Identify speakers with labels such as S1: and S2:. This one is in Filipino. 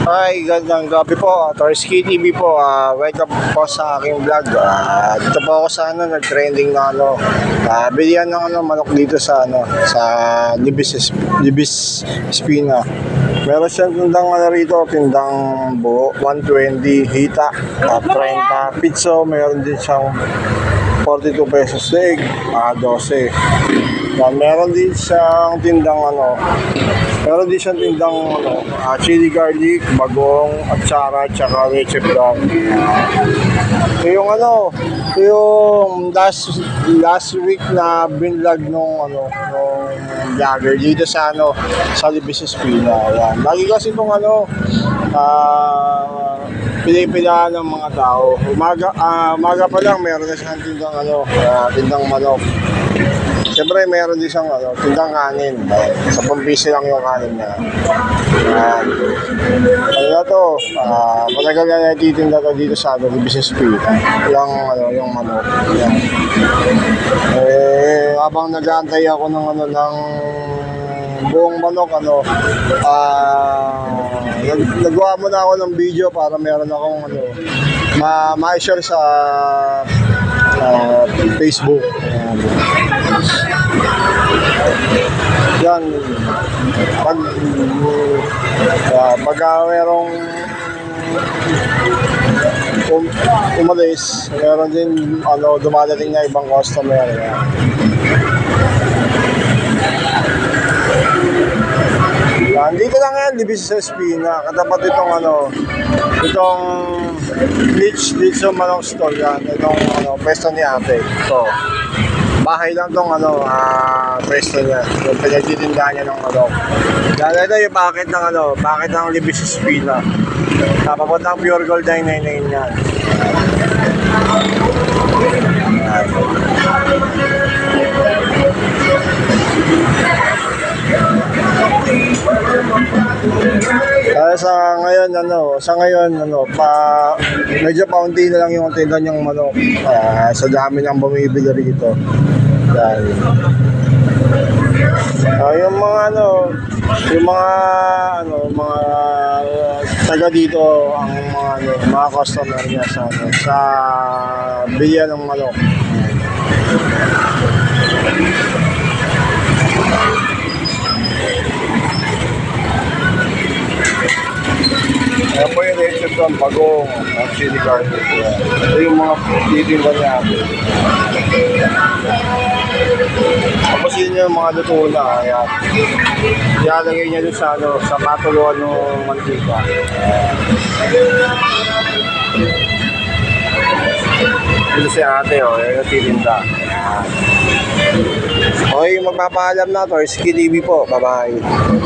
S1: Hi, gandang gabi po. Torski TV po. Welcome po sa aking vlog. Dito po ako sa nag-trending na bilihan ng manok dito sa sa Libis Espina. Meron siyang tindang rito, tindang buo, 120 hita, 30 pizzo, meron din siyang 42 pesos leg, 12. Meron din siyang tindang chili garlic, bagong, atsara, tsaka leche flan. Yung yung last week na binlog nung vlogger dito sa sa Libis Espina. Ayan. Lagi kasi itong pinipilaan ng mga tao. Umaga pa lang meron na siyang tindang manok. Siyempre meron din siyang tindang kanin. 10 piso lang yung kanin niya. Matagal na natitinda to dito sa Libis Espina. Yung manok. Ayan. Habang nag-aantay ako ng buong manok, nagawa muna ako ng video para meron akong ma-share sa Facebook. Yan. Pag merong umalis, meron din dumadating na ibang customer. Dito lang yan, Libis Espina. Katapat itong Bleach Manok Store yan. Itong pwesto ni ate. Ito. Bahay lang itong pwesto niya. Yung pinagtitindahan niya ng manok. Dahil ito yung packet ng Libis Espina. Papuntang Pure Gold 999 yan. Sa ngayon medyo paunti na lang yung tinda niyang manok sa dami niyang bumibili rito. Yung mga taga dito ang mga customer niya sa bilihan ng manok. Ayan po yung recipe doon, bagong chili garlic. Ito yung mga titinda niya. Tapos yun yung mga luto na. Ayan. Ilalagay niya doon sa patuluan ng mantika. Dito si ate, yung titinda. Okay, magpapaalam na. Torski TV po. Bye-bye.